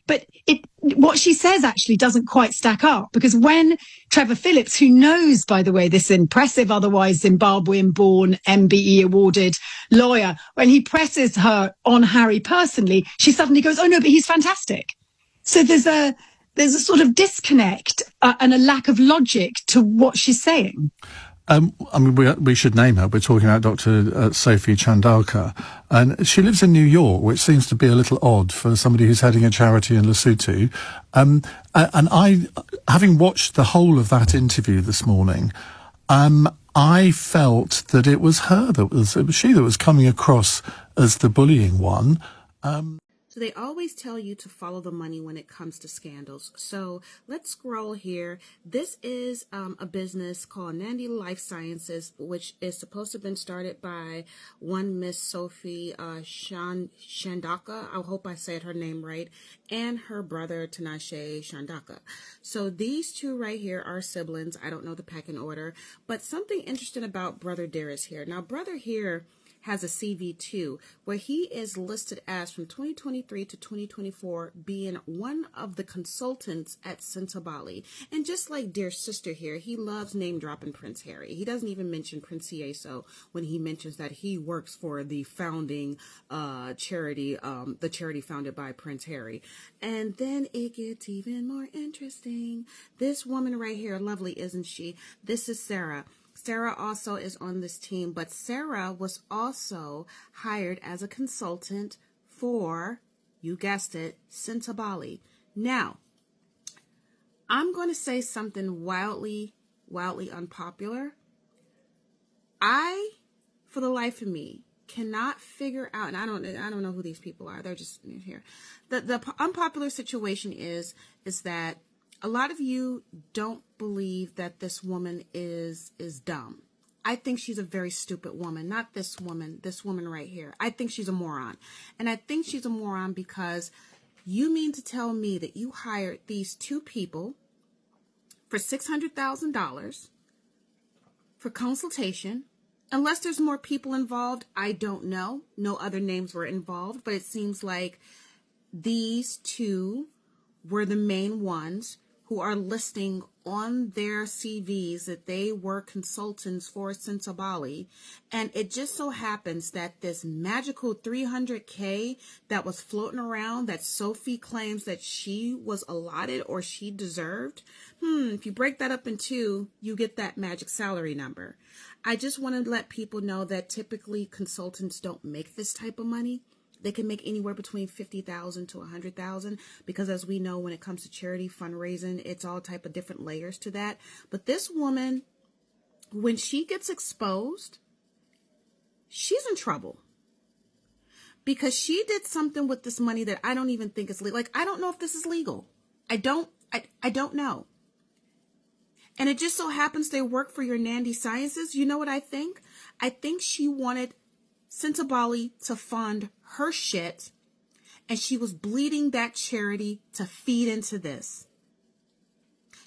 But what she says actually doesn't quite stack up, because when Trevor Phillips, who knows, by the way, this impressive, otherwise Zimbabwean-born, MBE awarded lawyer, when he presses her on Harry personally, she suddenly goes, "Oh no, but he's fantastic." So there's a sort of disconnect and a lack of logic to what she's saying. I mean, we should name her. We're talking about Dr. Sophie Chandauka, and she lives in New York, which seems to be a little odd for somebody who's heading a charity in Lesotho. And I, having watched the whole of that interview this morning, I felt that it was she that was coming across as the bullying one. So they always tell you to follow the money when it comes to scandals. So let's scroll here. This is a business called Nandi Life Sciences, which is supposed to have been started by one Miss Sophie Chandauka. I hope I said her name right. And her brother, Tinashe Chandauka. So these two right here are siblings. I don't know the pecking order. But something interesting about Brother Darius here. Now, Brother here has a CV too, where he is listed as from 2023 to 2024 being one of the consultants at Sentebale. And just like dear sister here, he loves name dropping Prince Harry. He doesn't even mention Prince Seeiso when he mentions that he works for the founding charity, the charity founded by Prince Harry. And then it gets even more interesting. This woman right here, lovely, isn't she? This is Sarah. Sarah also is on this team, but Sarah was also hired as a consultant for, you guessed it, Sentebale. Now, I'm going to say something wildly unpopular. I, for the life of me, cannot figure out, and I don't know who these people are. They're just here. The unpopular situation is that a lot of you don't believe that this woman is dumb. I think she's a very stupid woman. Not this woman right here. I think she's a moron. And I think she's a moron because you mean to tell me that you hired these two people for $600,000 for consultation. Unless there's more people involved, I don't know. No other names were involved, but it seems like these two were the main ones who are listing on their CVs that they were consultants for Sentebale. And it just so happens that this magical $300K that was floating around that Sophie claims that she was allotted or she deserved, if you break that up in two, you get that magic salary number. I just want to let people know that typically consultants don't make this type of money. They can make anywhere between $50,000 to $100,000 because, as we know, when it comes to charity fundraising, it's all type of different layers to that. But this woman, when she gets exposed, she's in trouble because she did something with this money that I don't even think is legal. Like, I don't know if this is legal. I don't know. And it just so happens they work for your Nandi Sciences. You know what I think? I think she wanted Sentebale to fund her shit, and she was bleeding that charity to feed into this.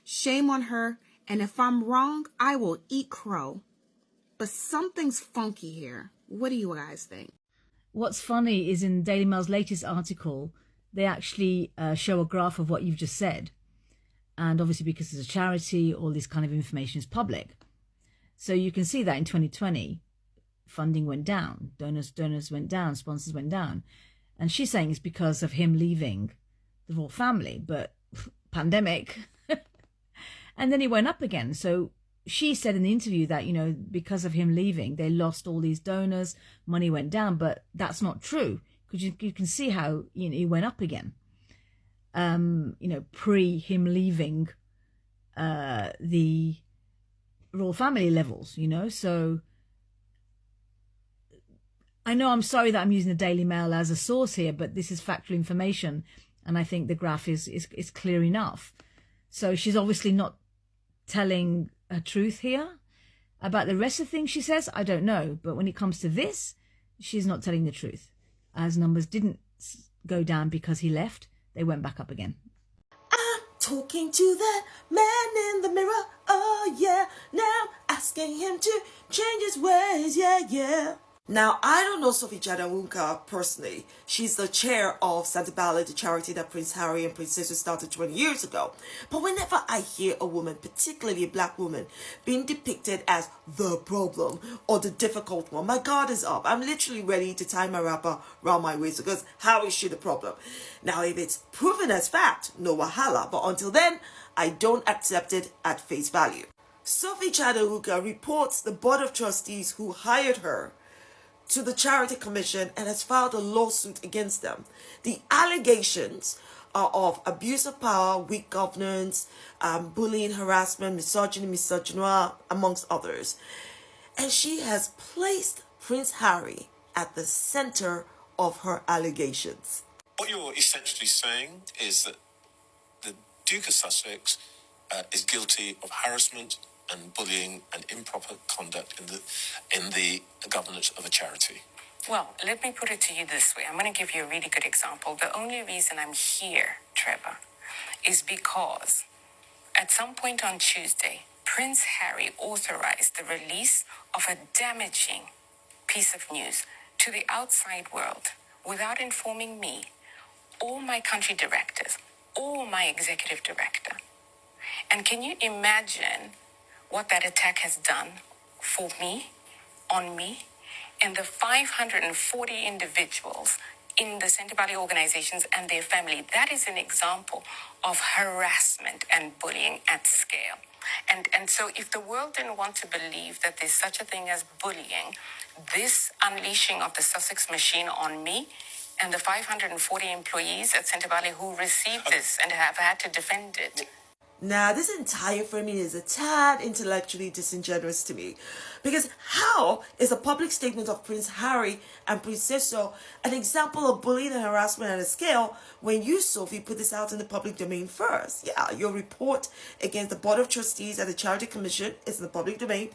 Shame on her, and if I'm wrong, I will eat crow. But something's funky here. What do you guys think? What's funny is in Daily Mail's latest article, they actually show a graph of what you've just said. And obviously because it's a charity, all this kind of information is public. So you can see that in 2020, funding went down, donors went down, sponsors went down. And she's saying it's because of him leaving the royal family, but pandemic. And then he went up again. So she said in the interview that, you know, because of him leaving, they lost all these donors, money went down, but that's not true. Because you can see how, you know, he went up again. You know, pre him leaving the royal family levels, you know, so I know I'm sorry that I'm using the Daily Mail as a source here, but this is factual information, and I think the graph is clear enough. So she's obviously not telling a truth here. About the rest of the things she says, I don't know. But when it comes to this, she's not telling the truth. As numbers didn't go down because he left, they went back up again. I'm talking to that man in the mirror, oh yeah. Now I'm asking him to change his ways, yeah, yeah. Now, I don't know Sophie Chandauka personally. She's the chair of Sentebale, the charity that Prince Harry and Princess Seeiso started 20 years ago. But whenever I hear a woman, particularly a black woman, being depicted as the problem or the difficult one, my guard is up. I'm literally ready to tie my wrapper around my waist because how is she the problem? Now, if it's proven as fact, no wahala. But until then, I don't accept it at face value. Sophie Chandauka reports the board of trustees who hired her to the Charity Commission and has filed a lawsuit against them. The allegations are of abuse of power, weak governance, bullying, harassment, misogyny, amongst others. And she has placed Prince Harry at the center of her allegations. What you're essentially saying is that the Duke of Sussex is guilty of harassment and bullying and improper conduct in the governance of a charity. Well, let me put it to you this way. I'm going to give you a really good example. The only reason I'm here, Trevor, is because at some point on Tuesday, Prince Harry authorized the release of a damaging piece of news to the outside world without informing me, or my country directors, or my executive director. And can you imagine what that attack has done for me, on me, and the 540 individuals in the Sentebale organizations and their family? That is an example of harassment and bullying at scale. And so if the world didn't want to believe that there's such a thing as bullying, this unleashing of the Sussex machine on me and the 540 employees at Sentebale who received this and have had to defend it. Now, this entire framing is a tad intellectually disingenuous to me. Because how is a public statement of Prince Harry and Princess Seeiso an example of bullying and harassment at a scale when you, Sophie, put this out in the public domain first? Yeah, your report against the Board of Trustees at the Charity Commission is in the public domain.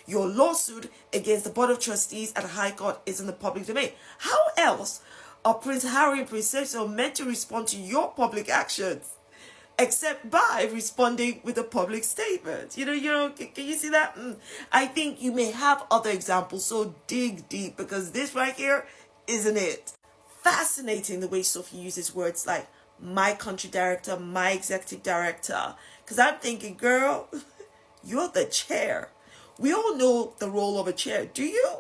Your lawsuit against the Board of Trustees at the High Court is in the public domain. How else are Prince Harry and Princess Seeiso meant to respond to your public actions? Except by responding with a public statement. You know, can you see that? I think you may have other examples, so dig deep, because this right here isn't it. Fascinating the way Sophie uses words like my country director, my executive director, because I'm thinking, girl, you're the chair. We all know the role of a chair, do you?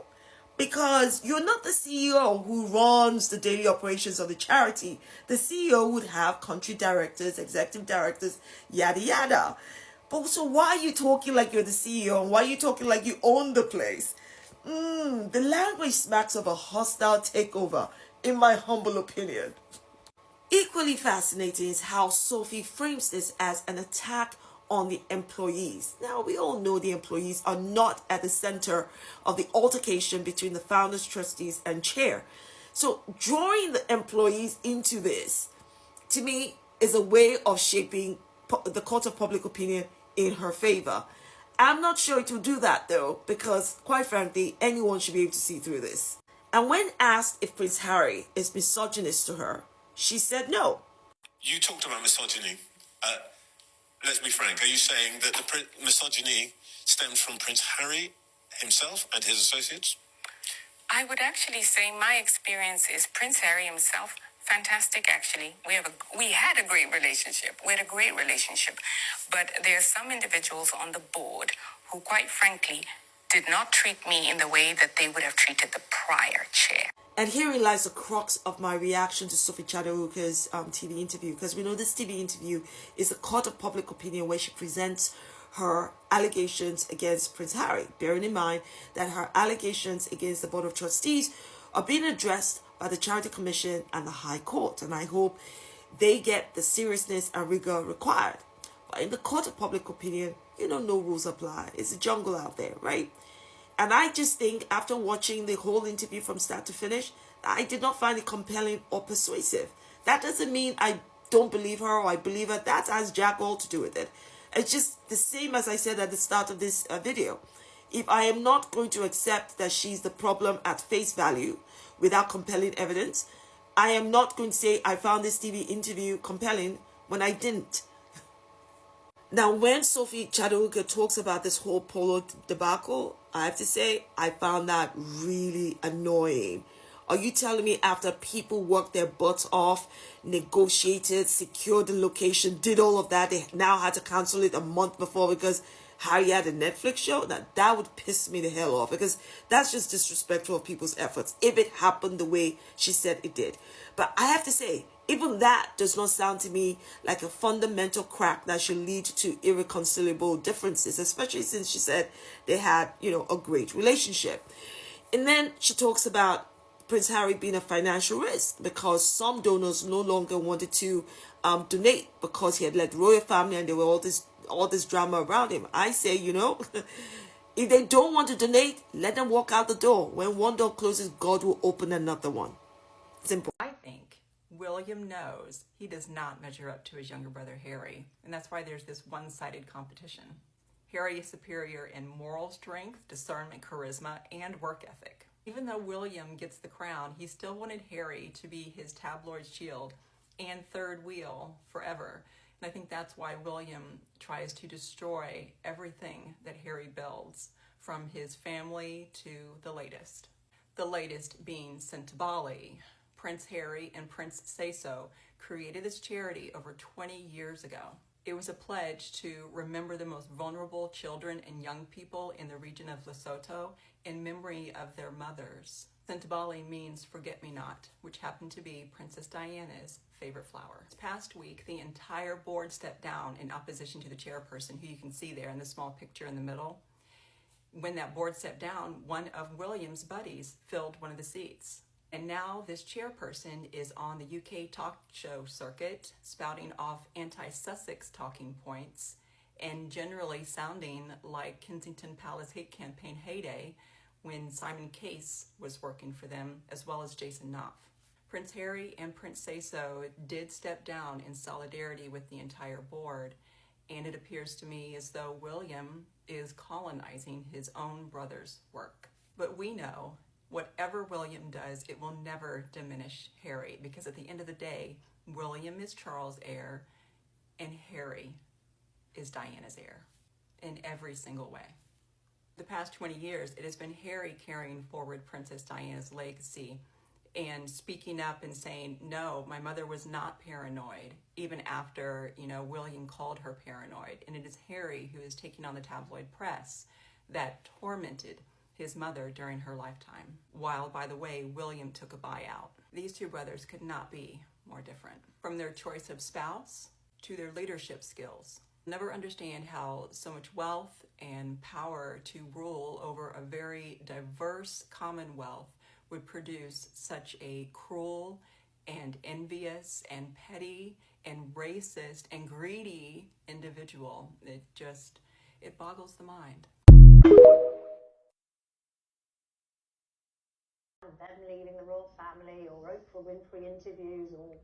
Because you're not the CEO who runs the daily operations of the charity. The CEO would have country directors, executive directors, yada yada. But so why are you talking like you're the CEO? And why are you talking like you own the place? The language smacks of a hostile takeover, in my humble opinion. Equally fascinating is how Sophie frames this as an attack on the employees. Now, we all know the employees are not at the center of the altercation between the founders, trustees, and chair. So drawing the employees into this, to me, is a way of shaping the court of public opinion in her favor. I'm not sure it will do that, though, because, quite frankly, anyone should be able to see through this. And when asked if Prince Harry is misogynist to her, she said no. You talked about misogyny. Let's be frank. Are you saying that the misogyny stems from Prince Harry himself and his associates? I would actually say my experience is Prince Harry himself, fantastic actually. We had a great relationship. But there are some individuals on the board who, quite frankly, did not treat me in the way that they would have treated the prior chair. And herein lies the crux of my reaction to Sophie Chandauka's TV interview, because we know this TV interview is a court of public opinion where she presents her allegations against Prince Harry, bearing in mind that her allegations against the Board of Trustees are being addressed by the Charity Commission and the High Court, and I hope they get the seriousness and rigor required. But in the court of public opinion, no rules apply. It's a jungle out there, right? And I just think after watching the whole interview from start to finish, I did not find it compelling or persuasive. That doesn't mean I don't believe her or I believe her. That has jack all to do with it. It's just the same as I said at the start of this video. If I am not going to accept that she's the problem at face value without compelling evidence, I am not going to say I found this TV interview compelling when I didn't. Now, when Sophie Chandauka talks about this whole polo debacle, I have to say, I found that really annoying. Are you telling me after people worked their butts off, negotiated, secured the location, did all of that, they now had to cancel it a month before because Harry had a Netflix show? That would piss me the hell off, because that's just disrespectful of people's efforts if it happened the way she said it did. But I have to say, even that does not sound to me like a fundamental crack that should lead to irreconcilable differences, especially since she said they had, a great relationship. And then she talks about Prince Harry being a financial risk because some donors no longer wanted to donate because he had led the royal family and there were all this drama around him. I say, if they don't want to donate, let them walk out the door. When one door closes, God will open another one. Simple. I think William knows he does not measure up to his younger brother Harry, and that's why there's this one-sided competition. Harry is superior in moral strength, discernment, charisma, and work ethic. Even though William gets the crown, he still wanted Harry to be his tabloid shield and third wheel forever. And I think that's why William tries to destroy everything that Harry builds, from his family to the latest. The latest being Sentebale. Prince Harry and Prince Seeiso created this charity over 20 years ago. It was a pledge to remember the most vulnerable children and young people in the region of Lesotho in memory of their mothers. Sentebale means forget-me-not, which happened to be Princess Diana's favorite flower. This past week, the entire board stepped down in opposition to the chairperson, who you can see there in the small picture in the middle. When that board stepped down, one of William's buddies filled one of the seats. And now this chairperson is on the UK talk show circuit, spouting off anti-Sussex talking points and generally sounding like Kensington Palace hate campaign heyday when Simon Case was working for them, as well as Jason Knopf. Prince Harry and Prince Seeiso did step down in solidarity with the entire board, and it appears to me as though William is colonizing his own brother's work. But we know whatever William does, it will never diminish Harry, because at the end of the day, William is Charles' heir and Harry is Diana's heir in every single way. The past 20 years, it has been Harry carrying forward Princess Diana's legacy and speaking up and saying, no, my mother was not paranoid, even after, William called her paranoid. And it is Harry who is taking on the tabloid press that tormented his mother during her lifetime, while, by the way, William took a buyout. These two brothers could not be more different. From their choice of spouse to their leadership skills. Never understand how so much wealth and power to rule over a very diverse commonwealth would produce such a cruel and envious and petty and racist and greedy individual. It boggles the mind. Them leaving the royal family, or Oprah Winfrey interviews, or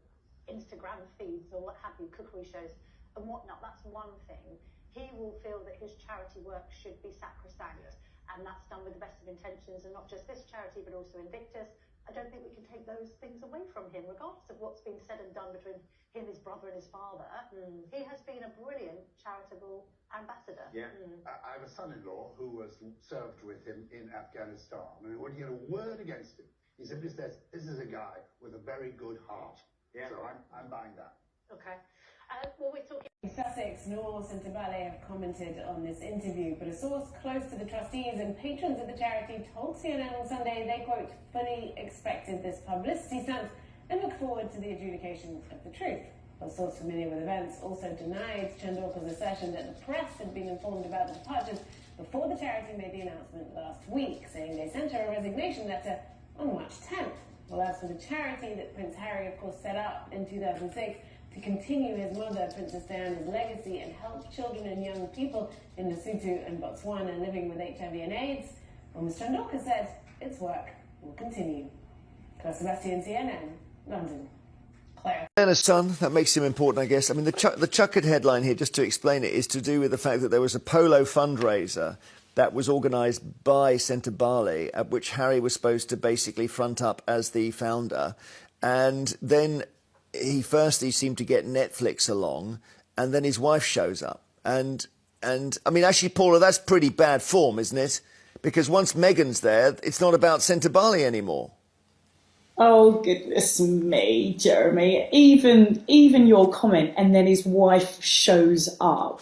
Instagram feeds, or what have you, cookery shows and whatnot, that's one thing. He will feel that his charity work should be sacrosanct, and that's done with the best of intentions, and not just this charity but also Invictus. I don't think we can take those things away from him, regardless of what's been said and done between him, his brother and his father. He has been a brilliant charitable ambassador. Yeah. I have a son-in-law who was served with him in Afghanistan, and when you get a word against him, he simply says, this is a guy with a very good heart. Yeah. So I'm buying that. Okay. Well, we're talking... Sussex nor Sentebale have commented on this interview, but a source close to the trustees and patrons of the charity told CNN on Sunday they, quote, fully expected this publicity stunt and look forward to the adjudication of the truth. A source familiar with events also denied Chandauka's assertion that the press had been informed about the departures before the charity made the announcement last week, saying they sent her a resignation letter on March 10th. Well, as for the charity that Prince Harry, of course, set up in 2006 to continue his mother, Princess Diana's legacy and help children and young people in Lesotho and Botswana living with HIV and AIDS, well, Ms. Chandauka said its work will continue. Claire Sebastian, CNN, London. Claire. And a son, that makes him important, I guess. I mean, the chukkered headline here, just to explain it, is to do with the fact that there was a polo fundraiser that was organised by Sentebale, at which Harry was supposed to basically front up as the founder. And then he seemed to get Netflix along, and then his wife shows up. And I mean, actually, Paula, that's pretty bad form, isn't it? Because once Meghan's there, it's not about Sentebale anymore. Oh, goodness me, Jeremy. Even your comment, and then his wife shows up.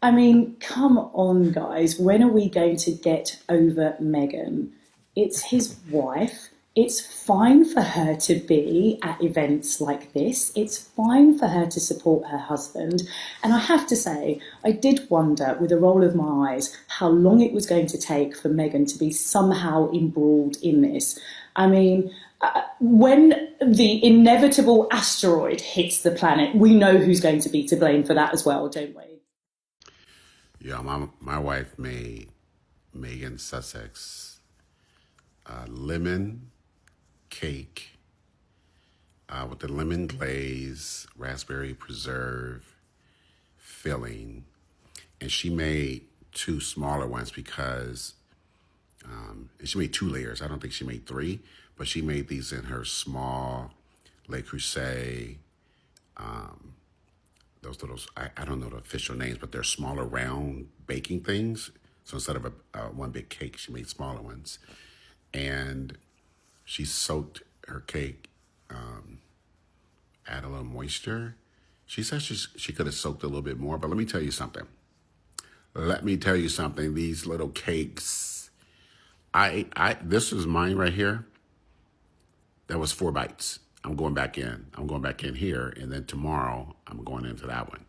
I mean, come on, guys. When are we going to get over Meghan? It's his wife. It's fine for her to be at events like this. It's fine for her to support her husband. And I have to say, I did wonder, with a roll of my eyes, how long it was going to take for Meghan to be somehow embroiled in this. I mean, when the inevitable asteroid hits the planet, we know who's going to be to blame for that as well, don't we? Yeah, my wife made Megan Sussex lemon cake with the lemon glaze, raspberry preserve filling. And she made 2 smaller ones because she made 2 layers. I don't think she made 3, but she made these in her small Le Creuset. Those little, I don't know the official names, but they're smaller round baking things. So instead of a one big cake, she made smaller ones. And she soaked her cake, add a little moisture. She said she could have soaked a little bit more, but let me tell you something. These little cakes, this is mine right here. That was 4 bites. I'm going back in here, and then tomorrow I'm going into that one.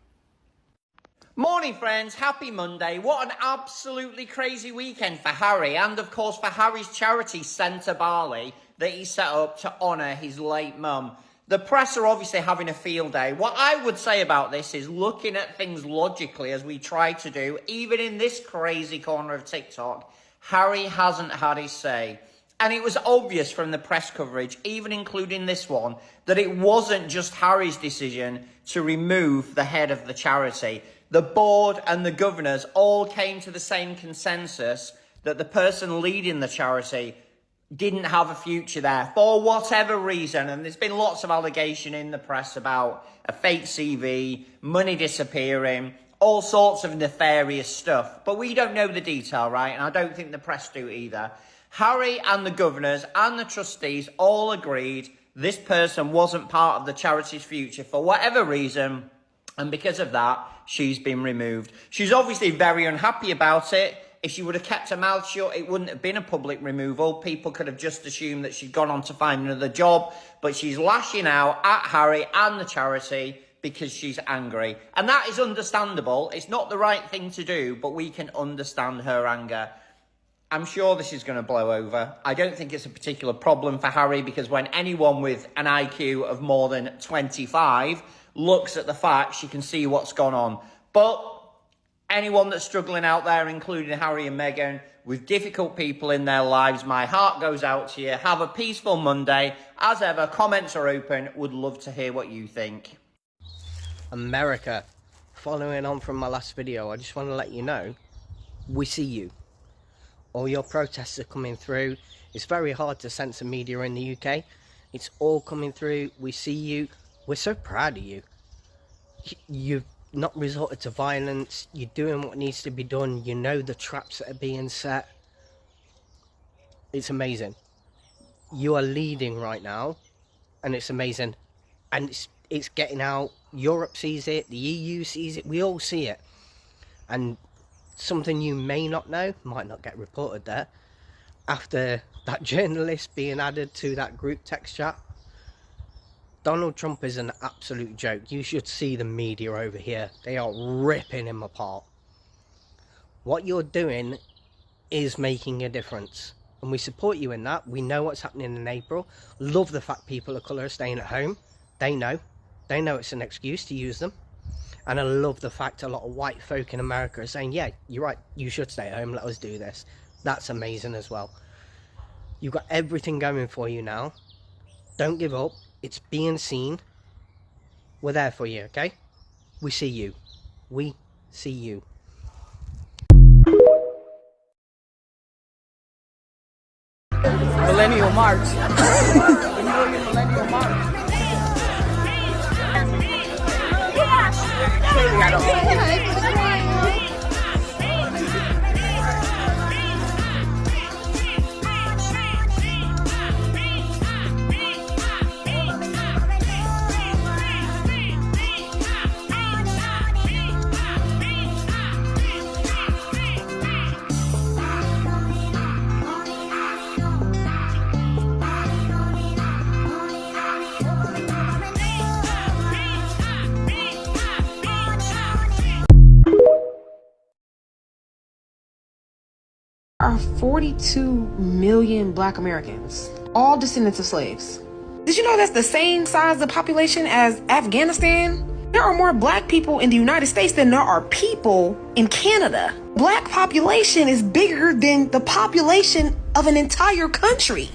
Morning, friends. Happy Monday. What an absolutely crazy weekend for Harry, and of course for Harry's charity, Sentebale, that he set up to honour his late mum. The press are obviously having a field day. What I would say about this is looking at things logically, as we try to do, even in this crazy corner of TikTok, Harry hasn't had his say. And it was obvious from the press coverage, even including this one, that it wasn't just Harry's decision to remove the head of the charity. The board and the governors all came to the same consensus that the person leading the charity didn't have a future there for whatever reason. And there's been lots of allegation in the press about a fake CV, money disappearing, all sorts of nefarious stuff. But we don't know the detail, right? And I don't think the press do either. Harry and the governors and the trustees all agreed this person wasn't part of the charity's future for whatever reason, and because of that, she's been removed. She's obviously very unhappy about it. If she would have kept her mouth shut, it wouldn't have been a public removal. People could have just assumed that she'd gone on to find another job, but she's lashing out at Harry and the charity because she's angry. And that is understandable. It's not the right thing to do, but we can understand her anger. I'm sure this is going to blow over. I don't think it's a particular problem for Harry, because when anyone with an IQ of more than 25 looks at the facts, you can see what's gone on. But anyone that's struggling out there, including Harry and Meghan, with difficult people in their lives, my heart goes out to you. Have a peaceful Monday. As ever, comments are open. Would love to hear what you think. America, following on from my last video, I just want to let you know, we see you. All your protests are coming through. It's very hard to censor media in the UK. It's all coming through. We see you. We're so proud of you. You've not resorted to violence. You're doing what needs to be done. You know the traps that are being set. It's amazing. You are leading right now, and it's amazing. And it's getting out. Europe sees it. The EU sees it. We all see it. And something you may not know, might not get reported there, after that journalist being added to that group text chat, Donald Trump is an absolute joke. You should see the media over here. They are ripping him apart. What you're doing is making a difference, and we support you in that. We know what's happening in April. Love the fact people of colour are staying at home. They know it's an excuse to use them. And I love the fact a lot of white folk in America are saying, yeah, you're right, you should stay at home, let us do this. That's amazing as well. You've got everything going for you now. Don't give up. It's being seen. We're there for you, okay? We see you. We see you. Millennial March. The million Millennial March. are 42 million Black Americans, all descendants of slaves. Did you know that's the same size of population as Afghanistan? There are more Black people in the United States than there are people in Canada. Black population is bigger than the population of an entire country.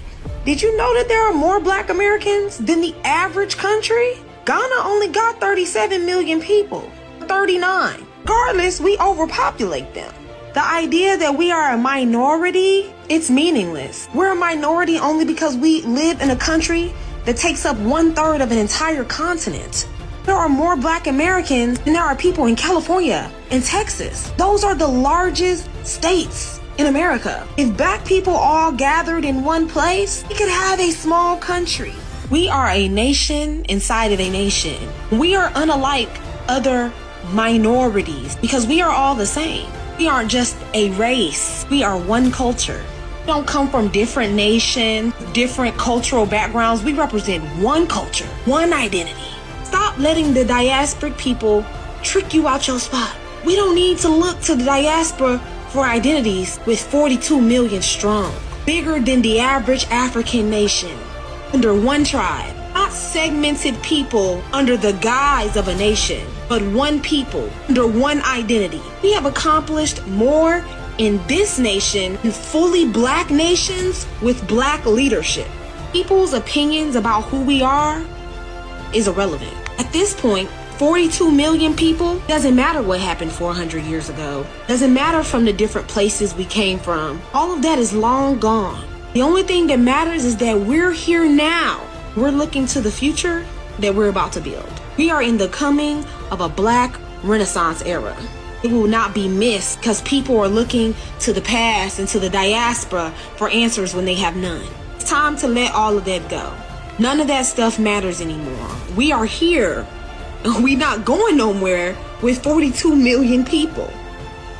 Did you know that there are more Black Americans than the average country? Ghana only got 37 million people, 39. Regardless, we overpopulate them. The idea that we are a minority, it's meaningless. We're a minority only because we live in a country that takes up 1/3 of an entire continent. There are more Black Americans than there are people in California and Texas. Those are the largest states in America. If Black people all gathered in one place, we could have a small country. We are a nation inside of a nation. We are unlike other minorities because we are all the same. We aren't just a race. We are one culture. We don't come from different nations, different cultural backgrounds. We represent one culture, one identity. Stop letting the diasporic people trick you out your spot. We don't need to look to the diaspora for identities with 42 million strong, bigger than the average African nation, under one tribe. Not segmented people under the guise of a nation, but one people under one identity. We have accomplished more in this nation than fully Black nations with Black leadership. People's opinions about who we are is irrelevant. At this point, 42 million people, doesn't matter what happened 400 years ago. Doesn't matter from the different places we came from. All of that is long gone. The only thing that matters is that we're here now. We're looking to the future that we're about to build. We are in the coming of a Black Renaissance era. It will not be missed because people are looking to the past and to the diaspora for answers when they have none. It's time to let all of that go. None of that stuff matters anymore. We are here. We're not going nowhere with 42 million people.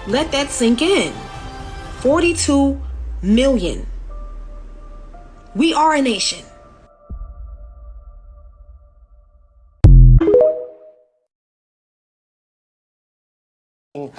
Let that sink in. 42 million. We are a nation.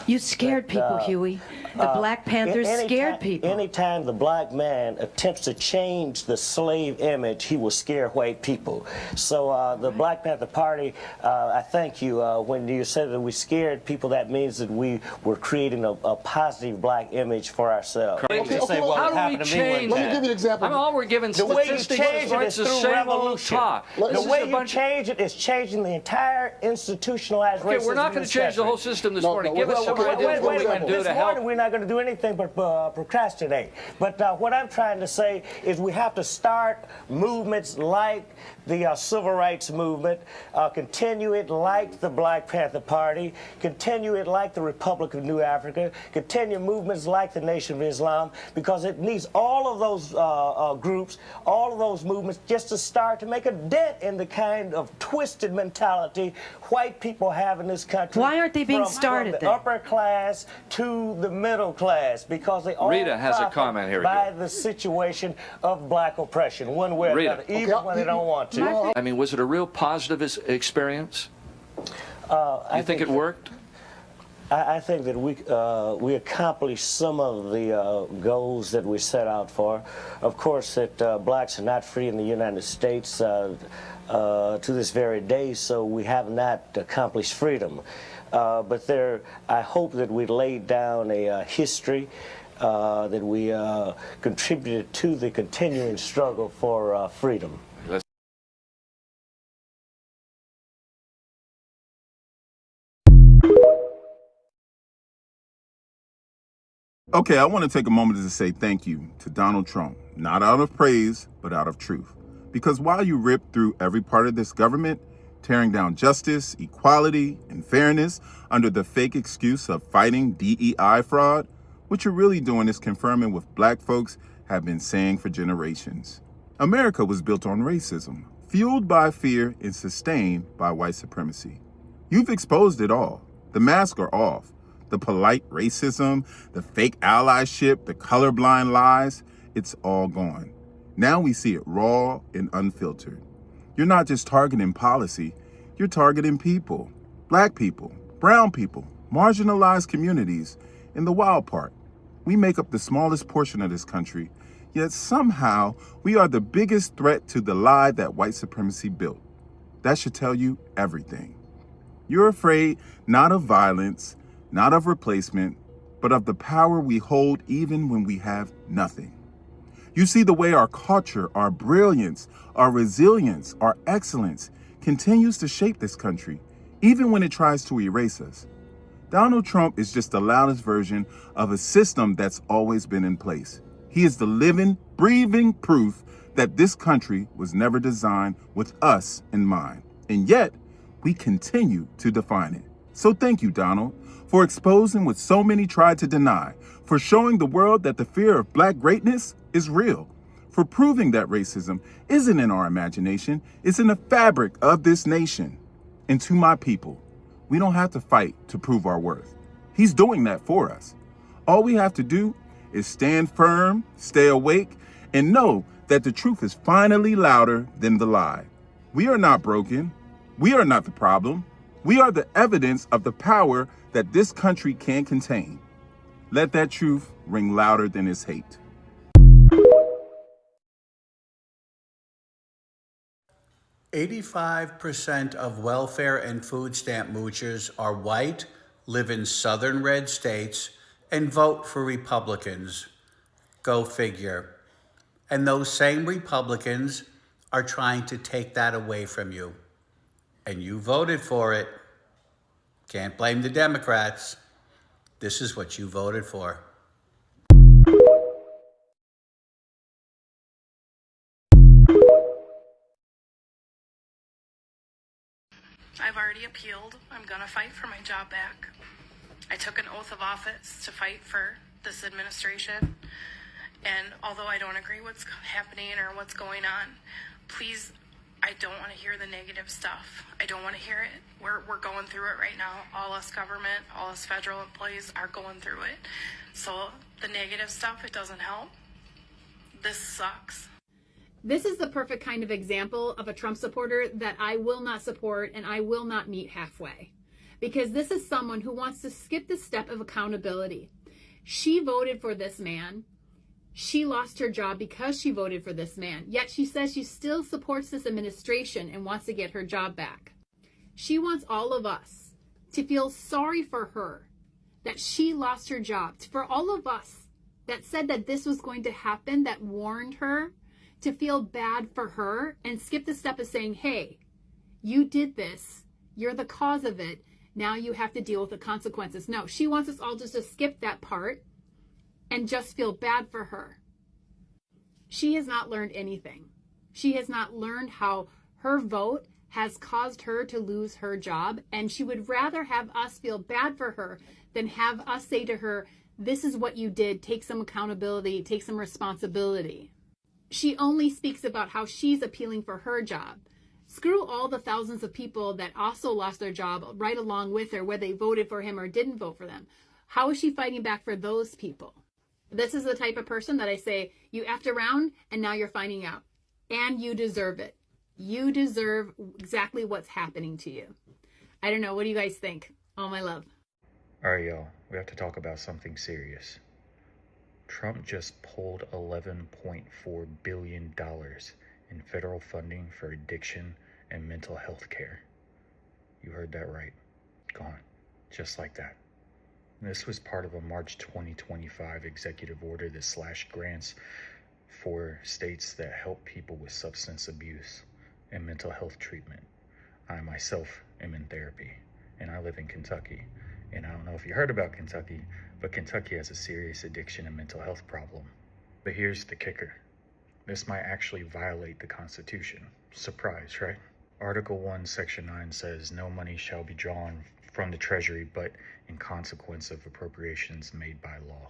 You scared people, Huey. The Black Panthers scared people. Anytime the Black man attempts to change the slave image, he will scare white people. So the Black Panther Party, I thank you. When you said that we scared people, that means that we were creating a positive Black image for ourselves. How do we change Let me give you an example. All we're given the way you statistics change it is through revolution. The way you change it is changing the entire institutionalized racism. Okay, we're not going to change the whole system this morning. Give us some ideas what we can do to help. We're not going to do anything but procrastinate. But what I'm trying to say is we have to start movements like the civil rights movement, continue it like the Black Panther Party, continue it like the Republic of New Africa, continue movements like the Nation of Islam, because it needs all of those groups, all of those movements just to start to make a dent in the kind of twisted mentality white people have in this country. Why aren't they being started from the upper class to the middle class? Because they all Rita has a comment here. By the situation of Black oppression, one way or another, even when they don't want to. I mean, was it a real positive experience? You think it worked? I think that we accomplished some of the goals that we set out for. Of course, that blacks are not free in the United States to this very day, so we have not accomplished freedom. But I hope that we laid down a history that we contributed to the continuing struggle for freedom. Okay, I want to take a moment to say thank you to Donald Trump, not out of praise, but out of truth. Because while you rip through every part of this government, tearing down justice, equality, and fairness under the fake excuse of fighting DEI fraud, what you're really doing is confirming what Black folks have been saying for generations. America was built on racism, fueled by fear and sustained by white supremacy. You've exposed it all. The masks are off. The polite racism, the fake allyship, the colorblind lies, it's all gone. Now we see it raw and unfiltered. You're not just targeting policy, you're targeting people. Black people, brown people, marginalized communities, and the wild part, We make up the smallest portion of this country, yet somehow we are the biggest threat to the lie that white supremacy built. That should tell you everything. You're afraid not of violence, not of replacement, but of the power we hold even when we have nothing. You see the way our culture, our brilliance, our resilience, our excellence continues to shape this country, even when it tries to erase us. Donald Trump is just the loudest version of a system that's always been in place. He is the living, breathing proof that this country was never designed with us in mind. And yet, we continue to define it. So thank you, Donald, for exposing what so many tried to deny, for showing the world that the fear of Black greatness is real, for proving that racism isn't in our imagination, it's in the fabric of this nation. And to my people, we don't have to fight to prove our worth. He's doing that for us. All we have to do is stand firm, stay awake, and know that the truth is finally louder than the lie. We are not broken. We are not the problem. We are the evidence of the power that this country can contain. Let that truth ring louder than its hate. "85% of welfare and food stamp moochers are white, live in southern red states, and vote for Republicans." Go figure. And those same Republicans are trying to take that away from you. And you voted for it. Can't blame the Democrats. This is what you voted for. I've already appealed. I'm going to fight for my job back. I took an oath of office to fight for this administration. And although I don't agree what's happening or what's going on, please, I don't want to hear the negative stuff. I don't want to hear it. We're going through it right now. All us government, all us federal employees are going through it. So the negative stuff, it doesn't help. This sucks. This is the perfect kind of example of a Trump supporter that I will not support and I will not meet halfway. Because this is someone who wants to skip the step of accountability. She voted for this man. She lost her job because she voted for this man. Yet she says she still supports this administration and wants to get her job back. She wants all of us to feel sorry for her that she lost her job. For all of us that said that this was going to happen, that warned her, to feel bad for her and skip the step of saying, hey, you did this. You're the cause of it. Now you have to deal with the consequences. No, she wants us all just to skip that part and just feel bad for her. She has not learned anything. She has not learned how her vote has caused her to lose her job, and she would rather have us feel bad for her than have us say to her, this is what you did, take some accountability, take some responsibility. She only speaks about how she's appealing for her job. Screw all the thousands of people that also lost their job right along with her, whether they voted for him or didn't vote for them. How is she fighting back for those people? This is the type of person that I say, you effed around and now you're finding out. And you deserve it. You deserve exactly what's happening to you. I don't know. What do you guys think? All my love. All right, y'all. We have to talk about something serious. Trump just pulled $11.4 billion in federal funding for addiction and mental health care. You heard that right. Gone. Just like that. This was part of a March 2025 executive order that slashed grants for states that help people with substance abuse and mental health treatment. I myself am in therapy, and I live in Kentucky. And I don't know if you heard about Kentucky, but Kentucky has a serious addiction and mental health problem. But here's the kicker. This might actually violate the Constitution. Surprise, right? Article 1, Section 9 says, no money shall be drawn from the Treasury, but in consequence of appropriations made by law.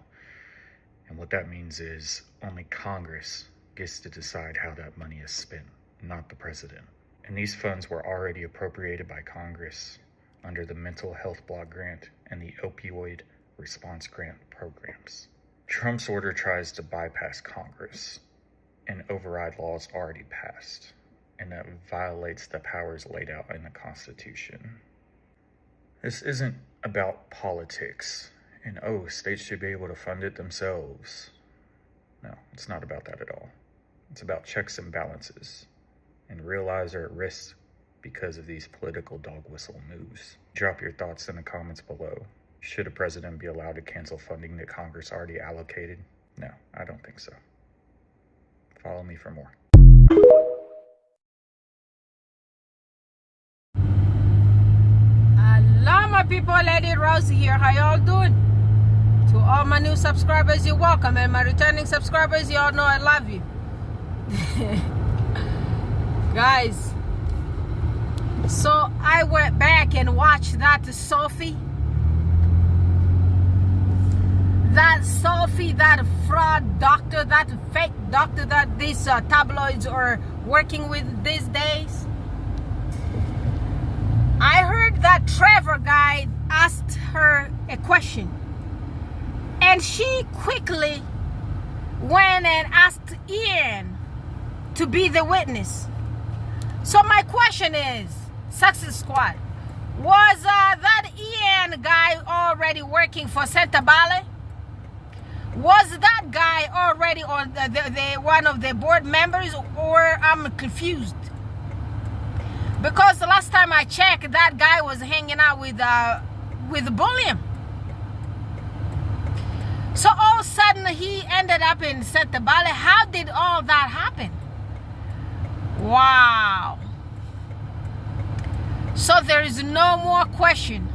And what that means is only Congress gets to decide how that money is spent, not the president. And these funds were already appropriated by Congress under the Mental Health Block Grant and the Opioid Response Grant programs. Trump's order tries to bypass Congress and override laws already passed, and that violates the powers laid out in the Constitution. This isn't about politics, And oh, states should be able to fund it themselves. No, it's not about that at all. It's about checks and balances, and realize they're at risk because of these political dog whistle moves. Drop your thoughts in the comments below. Should a president be allowed to cancel funding that Congress already allocated? No, I don't think so. Follow me for more. Hello my people, Lady Rose here. How y'all doing? To all my new subscribers, you're welcome. And my returning subscribers, y'all know I love you. Guys, so I went back and watched that Sophie, that fraud doctor, that fake doctor that these tabloids are working with these days. I heard that Trevor guy asked her a question, and she quickly went and asked Ian to be the witness. So my question is, Success Squad, was that Ian guy already working for Sentebale? Was that guy already on the one of the board members, or I'm confused? Because the last time I checked, that guy was hanging out with Bullion. So all of a sudden he ended up in Sentebale. How did all that happen? Wow. So there is no more question.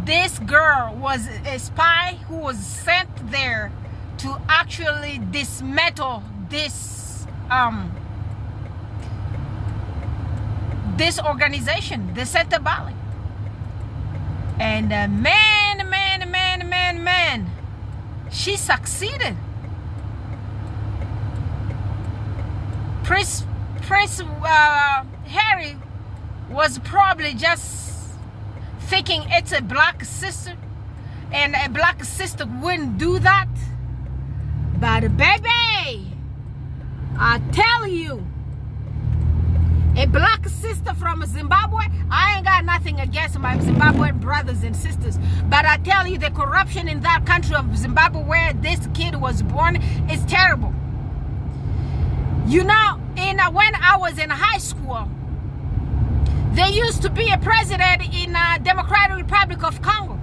This girl was a spy who was sent there to actually dismantle this this organization, the Sentebale. And man, she succeeded. Prince Harry was probably just thinking it's a black sister, and a black sister wouldn't do that. But baby, I tell you, a black sister from Zimbabwe, I ain't got nothing against my Zimbabwean brothers and sisters, but I tell you, the corruption in that country of Zimbabwe where this kid was born is terrible. You know, when I was in high school, there used to be a president in Democratic Republic of Congo,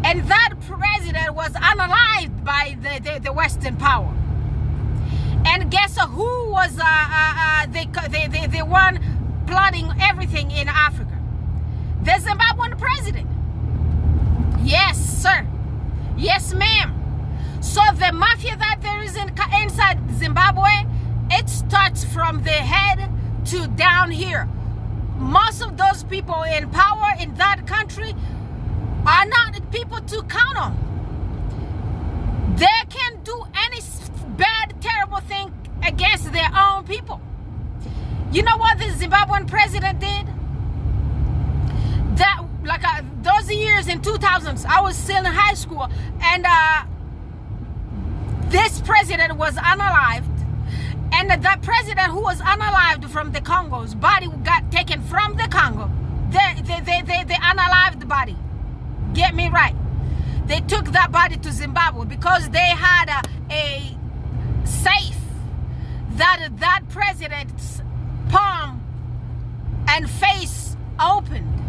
and that president was unalived by the Western power. And guess who was the one plotting everything in Africa? The Zimbabwean president. Yes, sir. Yes, ma'am. So the mafia that there is inside Zimbabwe, it starts from the head to down here. Most of those people in power in that country are not people to count on. They can do any bad, terrible thing against their own people. You know what the Zimbabwean president did? That, like those years in 2000s, I was still in high school, and this president was unalived. And that president who was unalived from the Congo's body got taken from the Congo. The unalived body. Get me right. They took that body to Zimbabwe because they had a safe that president's palm and face opened.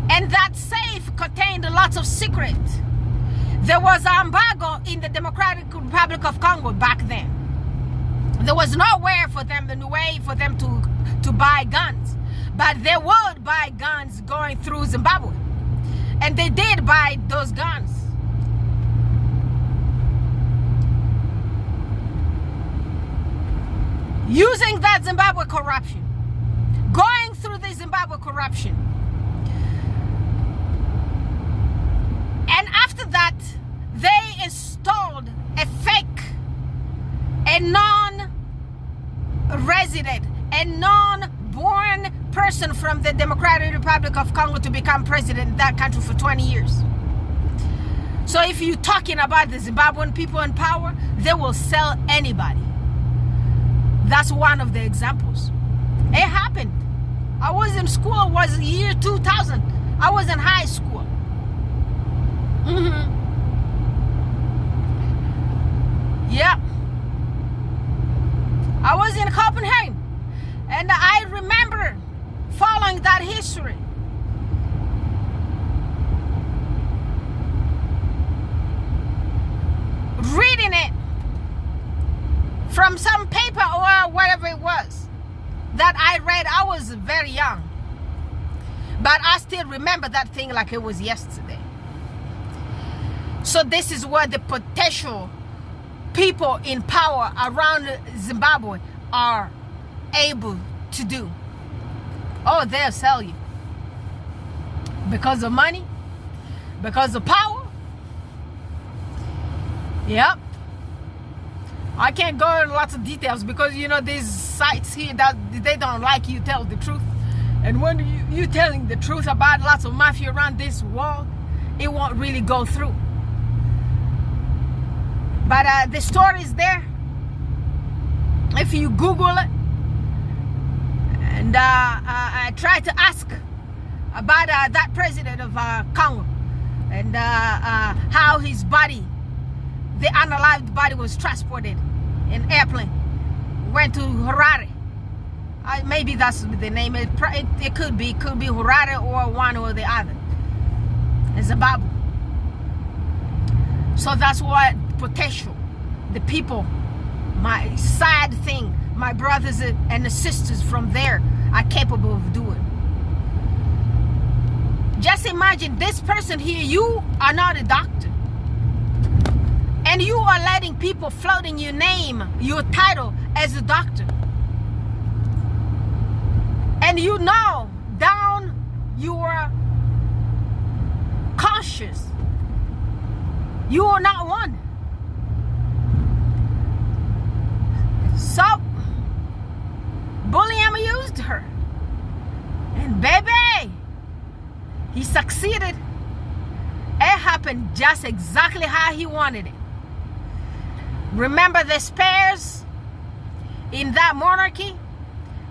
And that safe contained lots of secrets. There was an embargo in the Democratic Republic of Congo back then. There was nowhere for them, no way for them to buy guns. But they would buy guns going through Zimbabwe. And they did buy those guns. Using that Zimbabwe corruption. Going through the Zimbabwe corruption. And after that, they installed a fake, a non-resident, a non-born person from the Democratic Republic of Congo to become president in that country for 20 years. So if you're talking about the Zimbabwean people in power, they will sell anybody. That's one of the examples. It happened. I was in school, it was year 2000. I was in high school. was very young. But I still remember that thing like it was yesterday. So this is what the potential people in power around Zimbabwe are able to do. Oh, they'll sell you. Because of money? Because of power? Yep. I can't go in lots of details because, you know, these sites here that they don't like you tell the truth. And when you telling the truth about lots of mafia around this world, it won't really go through. But the story is there. If you Google it, and I tried to ask about that president of Congo and how his body, the unalived body, was transported in airplane, went to Harare. Maybe that's the name. It could be Harare or one or the other. Zimbabwe. So that's what potential, the people, my sad thing, my brothers and the sisters from there are capable of doing. Just imagine this person here, you are not a doctor. And you are letting people floating your name, your title as a doctor. And you know down your conscious, you are not one. So, Bulliam used her. And baby, he succeeded. It happened just exactly how he wanted it. Remember the spares in that monarchy?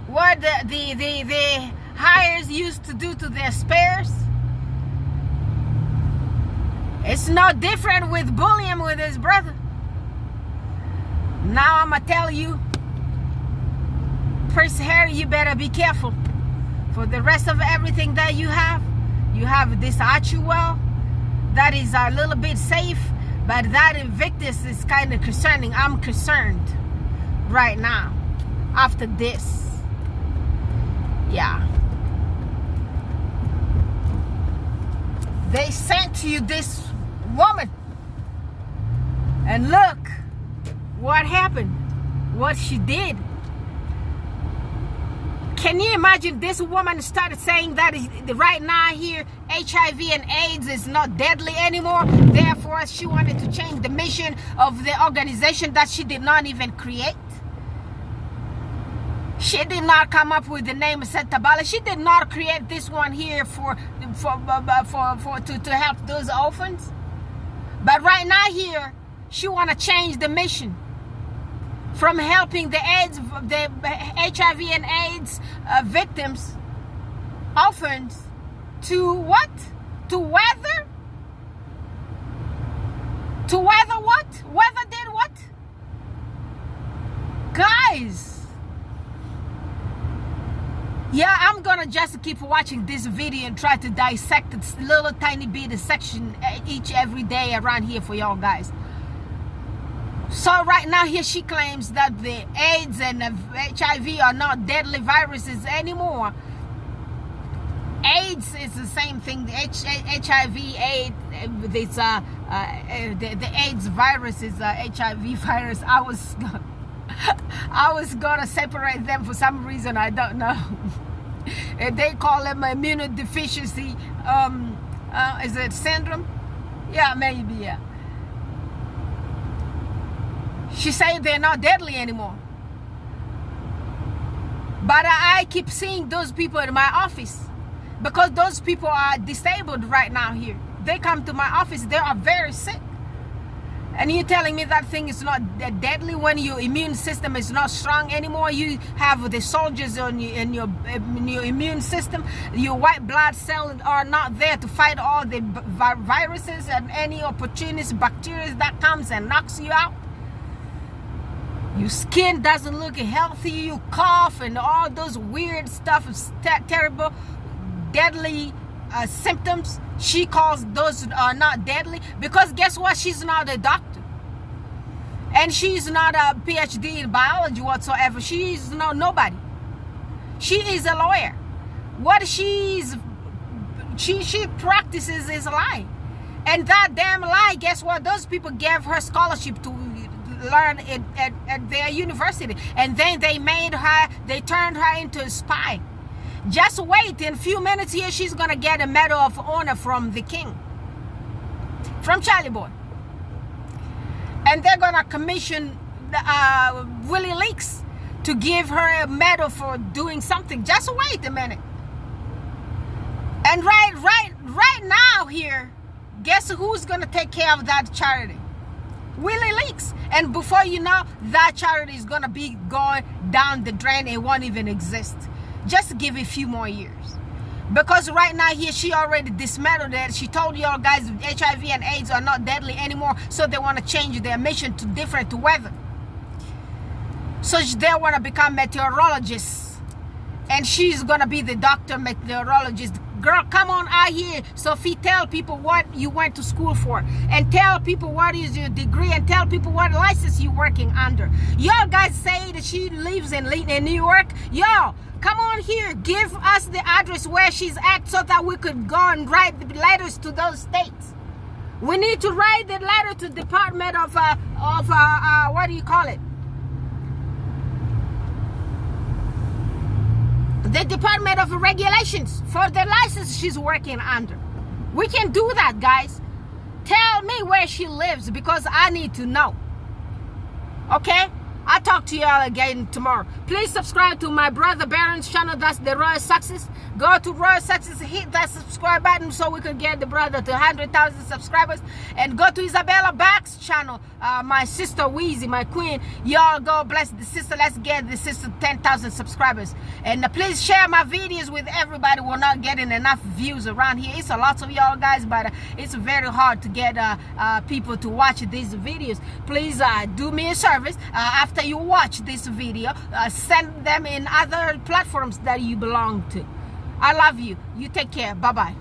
What the hires used to do to their spares? It's no different with Bulliam with his brother. Now I'm gonna tell you, Prince Harry, you better be careful. For the rest of everything that you have this Archewell that is a little bit safe, but that Invictus is kind of concerning. I'm concerned right now after this. Yeah. They sent you this woman. And look what happened. What she did. Can you imagine this woman started saying that right now here HIV and AIDS is not deadly anymore. Therefore, she wanted to change the mission of the organization that she did not even create. She did not come up with the name Sentebale. She did not create this one here to help those orphans. But right now here, she want to change the mission from helping the AIDS, the HIV and AIDS victims, orphans, to what? To weather? To weather what? Weather did what? Guys. Yeah, I'm gonna just keep watching this video and try to dissect a little tiny bit of section every day around here for y'all guys. So right now here she claims that the AIDS and HIV are not deadly viruses anymore. AIDS is the same thing. The HIV, AIDS, it's, the AIDS virus is HIV virus. I was gonna separate them for some reason, I don't know. They call them immunodeficiency. Is it syndrome? Yeah, maybe, yeah. She said they're not deadly anymore. But I keep seeing those people in my office because those people are disabled right now here. They come to my office, they are very sick. And you're telling me that thing is not deadly when your immune system is not strong anymore? You have the soldiers in your immune system. Your white blood cells are not there to fight all the viruses and any opportunist bacteria that comes and knocks you out. Your skin doesn't look healthy. You cough and all those weird stuff is terrible, deadly symptoms. She calls those not deadly because guess what? She's not a doctor. And she's not a PhD in biology whatsoever. She's nobody. She is a lawyer. What she practices is lying. And that damn lie, guess what? Those people gave her scholarship to learn at their university. And then they turned her into a spy. Just wait, in a few minutes here, she's gonna get a Medal of Honor from the king. From Charlie Boy. And they're gonna commission Willie Leaks to give her a medal for doing something. Just wait a minute. And right now here, guess who's gonna take care of that charity? Willie Leaks. And before you know, that charity is gonna be going down the drain. It won't even exist. Just give it a few more years. Because right now here, she already dismantled it. She told y'all guys HIV and AIDS are not deadly anymore, so they want to change their mission to different weather. So they want to become meteorologists. And she's going to be the doctor meteorologist. Girl, come on out here, Sophie, tell people what you went to school for. And tell people what is your degree, and tell people what license you're working under. Y'all guys say that she lives in New York. Y'all, come on here, give us the address where she's at so that we could go and write the letters to those states. We need to write the letter to the Department of what do you call it? The Department of Regulations for the license she's working under. We can do that, guys. Tell me where she lives because I need to know. Okay? I'll talk to y'all again tomorrow. Please subscribe to my brother Baron's channel. That's the Royal Success. Go to Royal Success, hit that subscribe button so we can get the brother to 100,000 subscribers. And go to Isabella Back's channel, my sister Weezy, my queen. Y'all go bless the sister. Let's get the sister 10,000 subscribers. And please share my videos with everybody. We're not getting enough views around here. It's a lot of y'all guys, but it's very hard to get people to watch these videos. Please do me a service. After you watch this video, send them in other platforms that you belong to. I love you. You take care. Bye-bye.